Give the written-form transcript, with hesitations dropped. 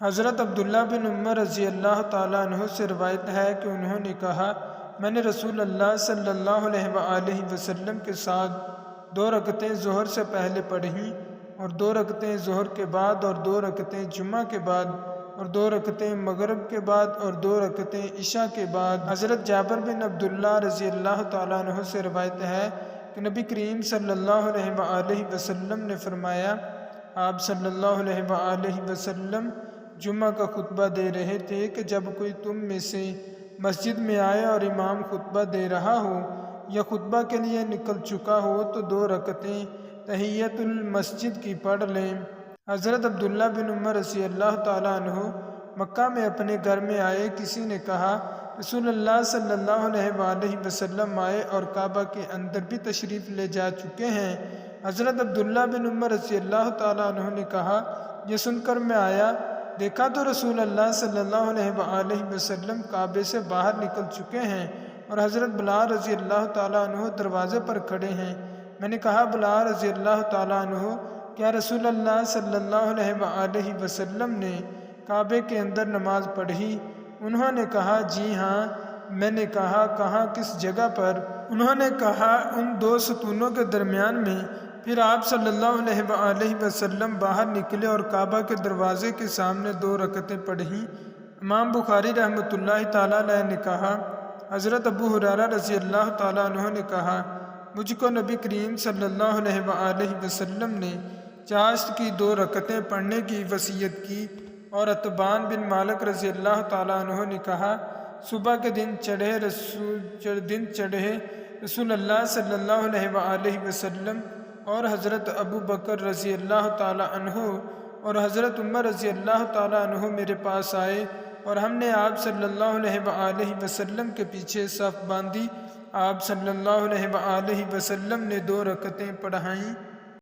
حضرت عبداللہ بن عمر رضی اللہ تعالیٰ عنہ سے روایت ہے کہ انہوں نے کہا، میں نے رسول اللہ صلی اللہ علیہ وآلہ وسلم کے ساتھ 2 رکعتیں ظہر سے پہلے پڑھیں اور 2 رکعتیں ظہر کے بعد اور 2 رکعتیں جمعہ کے بعد اور 2 رکعتیں مغرب کے بعد اور 2 رکعتیں عشاء کے بعد۔ حضرت جابر بن عبداللہ رضی اللہ تعالیٰ عنہ سے روایت ہے کہ نبی کریم صلی اللہ علیہ وآلہ وسلم نے فرمایا، آپ صلی اللہ علیہ وآلہ وسلم جمعہ کا خطبہ دے رہے تھے کہ جب کوئی تم میں سے مسجد میں آئے اور امام خطبہ دے رہا ہو یا خطبہ کے لیے نکل چکا ہو تو 2 رکعتیں تحیت المسجد کی پڑھ لیں۔ حضرت عبداللہ بن عمر رضی اللہ تعالیٰ عنہ مکہ میں اپنے گھر میں آئے۔ کسی نے کہا، رسول اللہ صلی اللہ علیہ وآلہ وسلم آئے اور کعبہ کے اندر بھی تشریف لے جا چکے ہیں۔ حضرت عبداللہ بن عمر رضی اللہ تعالیٰ عنہ نے کہا، یہ سن کر میں آیا، دیکھا تو رسول اللہ صلی اللہ علیہ وآلہ وسلم کعبے سے باہر نکل چکے ہیں اور حضرت بلال رضی اللہ تعالیٰ عنہ دروازے پر کھڑے ہیں۔ میں نے کہا، بلال رضی اللہ تعالیٰ عنہ، کیا رسول اللہ صلی اللہ علیہ وآلہ وسلم نے کعبے کے اندر نماز پڑھی؟ انہوں نے کہا، جی ہاں۔ میں نے کہا، کہاں، کس جگہ پر؟ انہوں نے کہا، ان 2 ستونوں کے درمیان میں۔ پھر آپ صلی اللہ علیہ وآلہ وسلم باہر نکلے اور کعبہ کے دروازے کے سامنے 2 رکعتیں پڑھیں۔ امام بخاری رحمۃ اللہ تعالیٰ علیہ نے کہا، حضرت ابو ہریرہ رضی اللہ تعالیٰ عنہ نے کہا، مجھ کو نبی کریم صلی اللہ علیہ وآلہ وسلم نے چاشت کی 2 رکعتیں پڑھنے کی وصیت کی۔ اور عتبان بن مالک رضی اللہ تعالیٰ عنہ نے کہا، صبح کے دن چڑھے رسول اللہ صلی اللہ علیہ وآلہ وسلم اور حضرت ابو بکر رضی اللہ تعالیٰ عنہ اور حضرت عمر رضی اللہ تعالیٰ عنہ میرے پاس آئے اور ہم نے آپ صلی اللہ علیہ وآلہ وسلم کے پیچھے صف باندھی۔ آپ صلی اللہ علیہ وآلہ وسلم نے 2 رکعتیں پڑھائیں۔